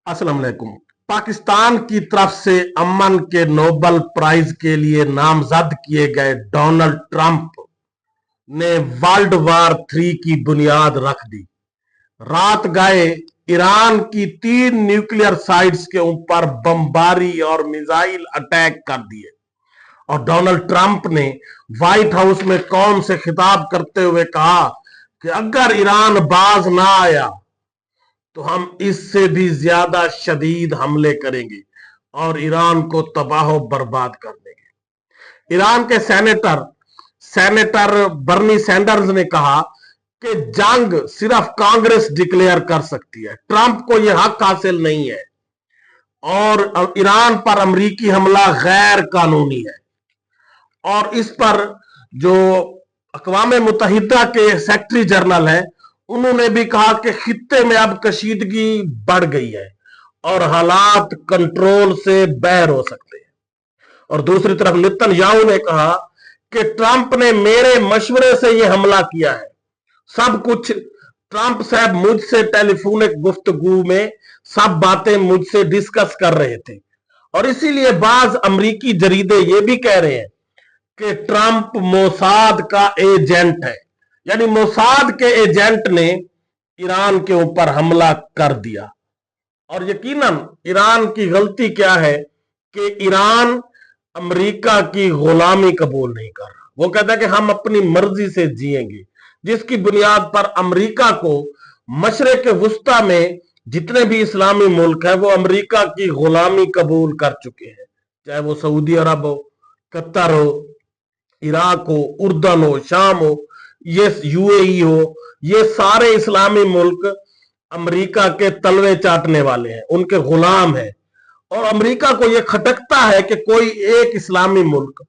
अस्सलाम वालेकुम। पाकिस्तान की तरफ से अमन के नोबेल प्राइज के लिए नामजद किए गए डोनाल्ड ट्रंप ने वर्ल्ड वार 3 की बुनियाद रख दी। रात गए ईरान की 3 न्यूक्लियर साइट्स के ऊपर बमबारी और मिसाइल अटैक कर दिए और डोनाल्ड ट्रंप ने व्हाइट हाउस में कौम से खिताब करते हुए कहा कि अगर ईरान बाज ना आया तो हम इससे भी ज्यादा शदीद हमले करेंगे और ईरान को तबाह बर्बाद कर देंगे। ईरान के सेनेटर बर्नी सैंडर्स ने कहा कि जंग सिर्फ कांग्रेस डिक्लेयर कर सकती है, ट्रंप को यह हक हासिल नहीं है और ईरान पर अमेरिकी हमला गैर कानूनी है। और इस पर जो अक़वाम मुत्तहिदा के सेक्रेटरी जनरल है उन्होंने भी कहा कि खित्ते में अब कशीदगी बढ़ गई है और हालात कंट्रोल से बाहर हो सकते हैं। और दूसरी तरफ नेतन्याहू ने कहा कि ट्रंप ने मेरे मशवरे से यह हमला किया है। सब कुछ ट्रंप साहब मुझसे टेलीफोनिक गुफ्तगू में सब बातें मुझसे डिस्कस कर रहे थे और इसीलिए बाज अमरीकी जरीदे ये भी कह रहे हैं कि ट्रंप मोसाद का एजेंट है, यानी मोसाद के एजेंट ने ईरान के ऊपर हमला कर दिया। और यकीनन ईरान की गलती क्या है कि ईरान अमेरिका की गुलामी कबूल नहीं कर रहा। वो कहता है कि हम अपनी मर्जी से जिएंगे, जिसकी बुनियाद पर अमेरिका को मशरिक वुस्ता में जितने भी इस्लामी मुल्क है वो अमेरिका की गुलामी कबूल कर चुके हैं, चाहे वो सऊदी अरब हो, कतर हो, इराक हो, उर्दन हो, शाम हो, ये यूएई हो, ये सारे इस्लामी मुल्क अमेरिका के तलवे चाटने वाले हैं, उनके गुलाम हैं। और अमेरिका को यह खटकता है कि कोई एक इस्लामी मुल्क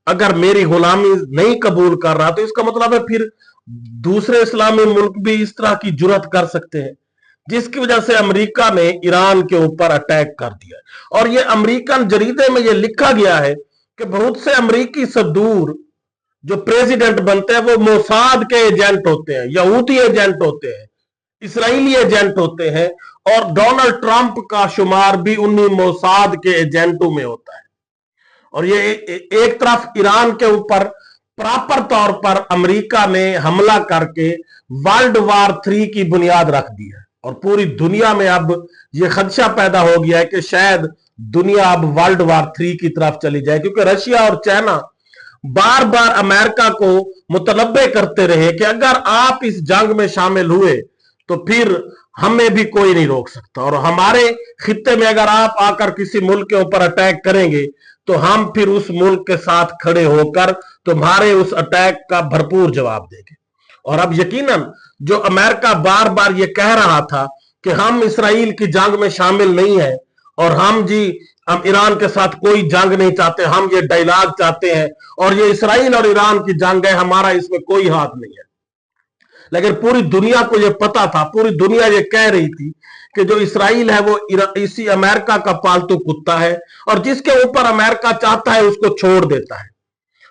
अगर मेरी गुलामी नहीं कबूल कर रहा तो इसका मतलब है फिर दूसरे इस्लामी मुल्क भी इस तरह की जुर्रत कर सकते हैं, जिसकी वजह से अमेरिका ने ईरान के ऊपर अटैक कर दिया। और ये अमेरिकन जरीदे में यह लिखा गया है कि बहुत से अमेरिकी सदूर जो प्रेसिडेंट बनते हैं वो मोसाद के एजेंट होते हैं, यहूदी एजेंट होते हैं, इसराइली एजेंट होते हैं और डोनाल्ड ट्रंप का शुमार भी उन्हीं मोसाद के एजेंटों में होता है। और ये एक तरफ ईरान के ऊपर प्रॉपर तौर पर अमेरिका ने हमला करके वर्ल्ड वार 3 की बुनियाद रख दी है और पूरी दुनिया में अब यह खदशा पैदा हो गया है कि शायद दुनिया अब वर्ल्ड वार 3 की तरफ चली जाए, क्योंकि रशिया और चाइना बार बार अमेरिका को मुतनब्बे करते रहे कि अगर आप इस जंग में शामिल हुए तो फिर हमें भी कोई नहीं रोक सकता और हमारे खित्ते में अगर आप आकर किसी मुल्क के ऊपर अटैक करेंगे तो हम फिर उस मुल्क के साथ खड़े होकर तुम्हारे उस अटैक का भरपूर जवाब देंगे। और अब यकीनन जो अमेरिका बार बार ये कह रहा था कि हम इसराइल की जंग में शामिल नहीं है और हम ईरान के साथ कोई जंग नहीं चाहते, हम ये डायलॉग चाहते हैं और ये इसराइल और ईरान की जंग है, हमारा इसमें कोई हाथ नहीं है। लेकिन पूरी दुनिया को ये पता था, पूरी दुनिया ये कह रही थी कि जो इसराइल है वो इसी अमेरिका का पालतू कुत्ता है और जिसके ऊपर अमेरिका चाहता है उसको छोड़ देता है।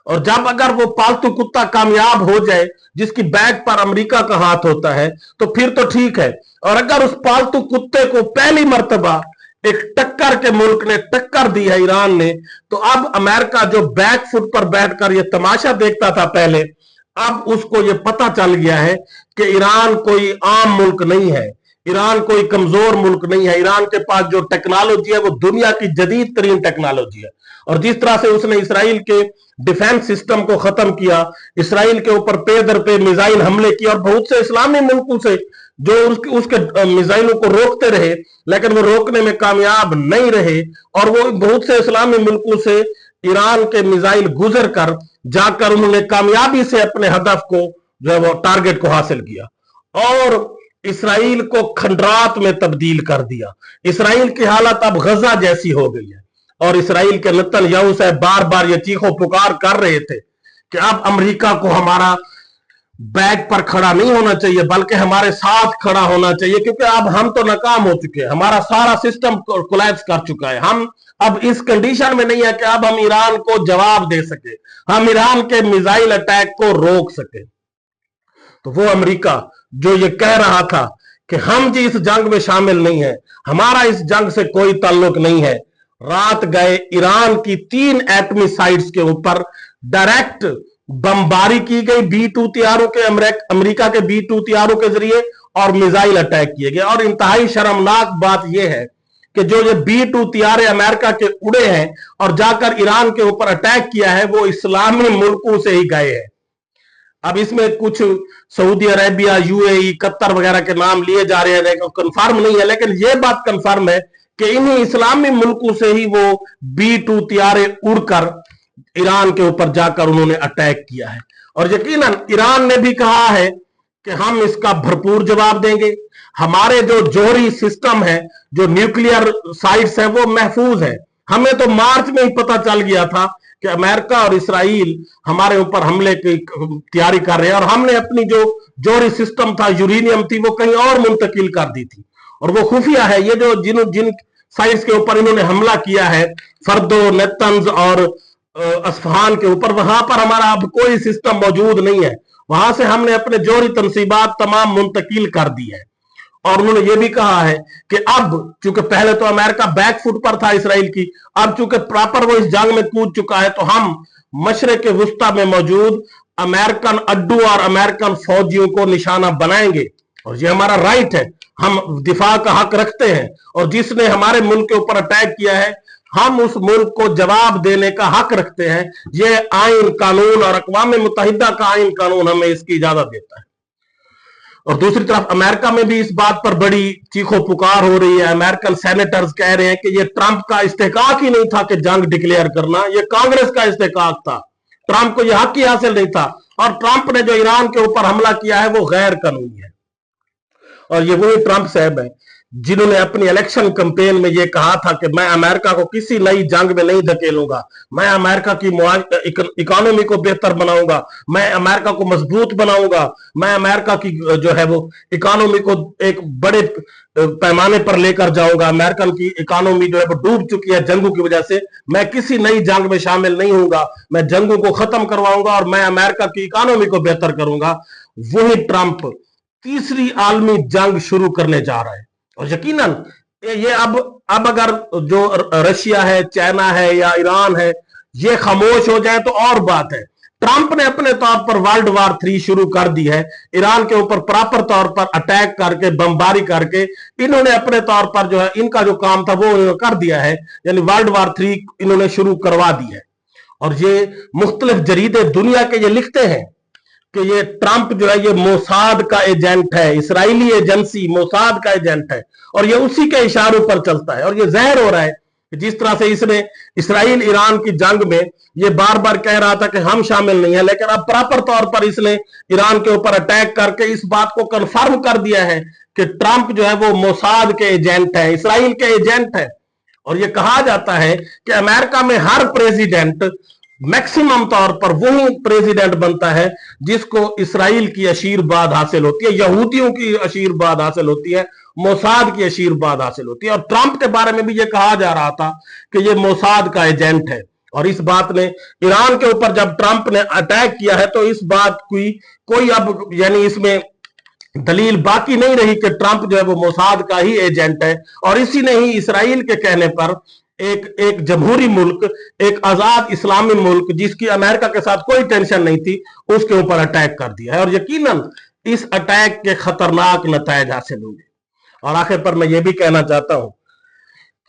और जब अगर वो पालतू कुत्ता कामयाब हो जाए जिसकी बैक पर अमेरिका का हाथ होता है तो फिर तो ठीक है, और अगर उस पालतू कुत्ते को पहली मर्तबा एक टक्कर के मुल्क ने टक्कर दी है ईरान ने, तो अब अमेरिका जो बैक फुट पर बैठकर ये तमाशा देखता था पहले, अब उसको ये पता चल गया है कि ईरान कोई आम मुल्क नहीं है, ईरान कोई कमजोर मुल्क नहीं है। ईरान के पास जो टेक्नोलॉजी है वो दुनिया की जदीद तरीन टेक्नोलॉजी है और जिस तरह से उसने इसराइल के डिफेंस सिस्टम को खत्म किया, इसराइल के ऊपर पे दर पे मिसाइल हमले किए और बहुत से इस्लामी मुल्कों से जो उसके मिसाइलों को रोकते रहे लेकिन वो रोकने में कामयाब नहीं रहे और वो बहुत से इस्लामी मुल्कों से ईरान के मिसाइल गुजर कर जाकर उन्होंने कामयाबी से अपने हदफ को जो है वो टारगेट को हासिल किया और इसराइल को खंडरात में तब्दील कर दिया। इसराइल की हालत अब गजा जैसी हो गई है और इसराइल के नेतन्याहू साहब बार बार ये चीखो पुकार कर रहे थे कि अब अमेरिका को हमारा बैक पर खड़ा नहीं होना चाहिए बल्कि हमारे साथ खड़ा होना चाहिए, क्योंकि अब हम तो नाकाम हो चुके हैं, हमारा सारा सिस्टम कोलैप्स कर चुका है, हम अब इस कंडीशन में नहीं है कि अब हम ईरान को जवाब दे सके, हम ईरान के मिसाइल अटैक को रोक सके। तो वो अमेरिका जो ये कह रहा था कि हम जी इस जंग में शामिल नहीं है, हमारा इस जंग से कोई ताल्लुक नहीं है। रात गए ईरान की 3 एटमी साइट्स के ऊपर डायरेक्ट बमबारी की गई B-2 हथियारों के, अमेरिका के B-2 हथियारों के जरिए, और मिसाइल अटैक किए गए। और इंतहाई शर्मनाक बात यह है कि जो ये B-2 हथियारे अमेरिका के उड़े हैं और जाकर ईरान के ऊपर अटैक किया है, वो इस्लामी मुल्कों से ही गए हैं। अब इसमें कुछ सऊदी अरेबिया, UAE, कतर वगैरह के नाम लिए जा रहे हैं, कंफर्म नहीं है, लेकिन यह बात कंफर्म है कि इन्हीं इस्लामी मुल्कों से ही वो B-2 हथियारे उड़कर ईरान के ऊपर जाकर उन्होंने अटैक किया है। और यकीनन ईरान ने भी कहा है कि हम इसका भरपूर जवाब देंगे। हमारे जो जौहरी सिस्टम है, जो न्यूक्लियर साइट्स हैं, वो महफूज है। हमें तो मार्च में ही पता चल गया था कि अमेरिका और इसराइल हमारे ऊपर हमले की तैयारी कर रहे हैं, और हमने अपनी जो जौहरी सिस्टम था, यूरेनियम थी, वो कहीं और मुंतकिल कर दी थी, और वो खुफिया है। ये जो जिन साइट्स के ऊपर इन्होंने हमला किया है, फर्दो, नेतन्ज और अस्फहान के ऊपर, वहां पर हमारा अब कोई सिस्टम मौजूद नहीं है। वहां से हमने अपने जौहरी तनसीबात तमाम मुंतकिल कर दी है। और उन्होंने ये भी कहा है कि अब चूंकि पहले तो अमेरिका बैकफुट पर था इसराइल की, अब चूंकि प्रॉपर वो इस जंग में कूद चुका है, तो हम मशरक़ वुस्ता में मौजूद अमेरिकन अड्डू और अमेरिकन फौजियों को निशाना बनाएंगे, और ये हमारा राइट है। हम दिफा का हक रखते हैं, और जिसने हमारे मुल्क के ऊपर अटैक किया है, हम उस मुल्क को जवाब देने का हक रखते हैं। ये आइन कानून और अक़वाम मुत्तहिदा का आइन कानून हमें इसकी इजाजत देता है। और दूसरी तरफ अमेरिका में भी इस बात पर बड़ी चीखो पुकार हो रही है। अमेरिकन सेनेटर्स कह रहे हैं कि ये ट्रंप का इस्तेहकाक ही नहीं था कि जंग डिक्लेयर करना, ये कांग्रेस का इस्तेहकाक था। ट्रंप को यह हक ही हासिल नहीं था, और ट्रंप ने जो ईरान के ऊपर हमला किया है वो गैर कानूनी है। और ये वही ट्रंप साहब है जिन्होंने अपनी इलेक्शन कैंपेन में ये कहा था कि मैं अमेरिका को किसी नई जंग में नहीं धकेलूंगा, मैं अमेरिका की इकोनॉमी को बेहतर बनाऊंगा, मैं अमेरिका को मजबूत बनाऊंगा, मैं अमेरिका की जो है वो इकोनॉमी को एक बड़े पैमाने पर लेकर जाऊंगा। अमेरिकन की इकोनॉमी जो है वो डूब चुकी है जंगों की वजह से, मैं किसी नई जंग में शामिल नहीं होऊंगा, मैं जंगों को खत्म करवाऊंगा और मैं अमेरिका की इकोनॉमी को बेहतर करूंगा। वही ट्रंप तीसरी आलमी जंग शुरू करने जा रहा है। और यकीनन ये अब अगर जो रशिया है, चाइना है या ईरान है, ये खामोश हो जाए तो और बात है। ट्रंप ने अपने तौर पर वर्ल्ड वार 3 शुरू कर दी है, ईरान के ऊपर प्रॉपर तौर पर अटैक करके, बमबारी करके इन्होंने अपने तौर पर जो है इनका जो काम था वो कर दिया है, यानी वर्ल्ड वार 3 इन्होंने शुरू करवा दी है। और ये मुख्तलिफ जरीदे दुनिया के ये लिखते हैं कि ये ट्रंप जो है ये मोसाद का एजेंट है, इस्राएली एजेंसी मोसाद का एजेंट है, और ये उसी के इशारों पर चलता है। और ये ज़ाहिर हो रहा है कि जिस तरह से इसने इसराइल ईरान की जंग में ये बार बार कह रहा था कि हम शामिल नहीं है, लेकिन अब प्रॉपर तौर पर इसने ईरान के ऊपर अटैक करके इस बात को कंफर्म कर दिया है कि ट्रंप जो है वो मोसाद के एजेंट है, इसराइल के एजेंट है। और ये कहा जाता है कि अमेरिका में हर प्रेसिडेंट मैक्सिमम तौर पर वही प्रेसिडेंट बनता है जिसको इसराइल की आशीर्वाद हासिल होती है, यहूदियों की आशीर्वाद हासिल होती है, मोसाद की आशीर्वाद हासिल होती है। और ट्रंप के बारे में भी ये कहा जा रहा था कि ये मोसाद का एजेंट है। और इस बात ने ईरान के ऊपर जब ट्रंप ने अटैक किया है तो इस बात की कोई अब यानी इसमें दलील बाकी नहीं रही कि ट्रंप जो है वो मोसाद का ही एजेंट है। और इसी ने ही इसराइल के कहने पर एक जमहूरी मुल्क, एक आजाद इस्लामी मुल्क जिसकी अमेरिका के साथ कोई टेंशन नहीं थी, उसके ऊपर अटैक कर दिया है। और यकीनन इस अटैक के खतरनाक नतीजे हासिल होंगे। और आखिर पर मैं ये भी कहना चाहता हूं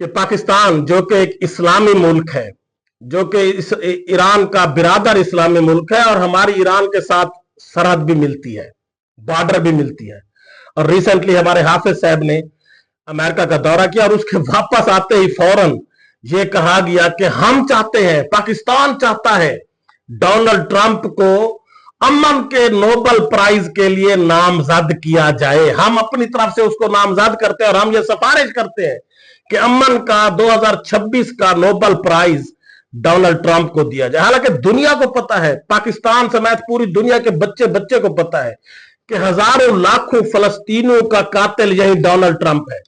कि पाकिस्तान जो कि एक इस्लामी मुल्क है, जो कि ईरान का बिरादर इस्लामी मुल्क है, और हमारी ईरान के साथ सरहद भी मिलती है, बॉर्डर भी मिलती है। और रिसेंटली हमारे हाफिज साहब ने अमेरिका का दौरा किया, और उसके वापस आते ही फौरन ये कहा गया कि हम चाहते हैं, पाकिस्तान चाहता है डोनाल्ड ट्रंप को अमन के नोबेल प्राइज के लिए नामजद किया जाए। हम अपनी तरफ से उसको नामजद करते हैं, और हम ये सिफारिश करते हैं कि अमन का 2026 का नोबेल प्राइज डोनाल्ड ट्रंप को दिया जाए। हालांकि दुनिया को पता है, पाकिस्तान समेत पूरी दुनिया के बच्चे बच्चे को पता है कि हजारों लाखों फलस्तीनियों का कातिल यही डोनाल्ड ट्रंप है,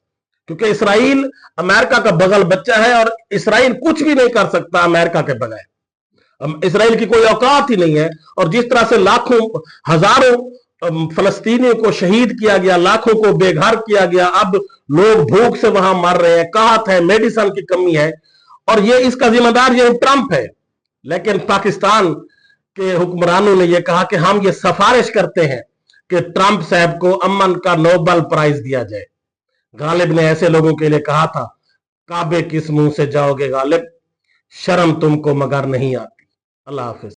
क्योंकि इसराइल अमेरिका का बगल बच्चा है, और इसराइल कुछ भी नहीं कर सकता अमेरिका के बगैर। इसराइल की कोई औकात ही नहीं है। और जिस तरह से लाखों हजारों फलस्तीनियों को शहीद किया गया, लाखों को बेघर किया गया, अब लोग भूख से वहां मर रहे हैं, कहत है, मेडिसिन की कमी है, और ये इसका जिम्मेदार ये ट्रंप है। लेकिन पाकिस्तान के हुक्मरानों ने यह कहा कि हम ये सिफारिश करते हैं कि ट्रंप साहब को अमन का नोबेल प्राइज दिया जाए। गालिब ने ऐसे लोगों के लिए कहा था, काबे किस मुंह से जाओगे गालिब, शर्म तुमको मगर नहीं आती। अल्लाह हाफिज।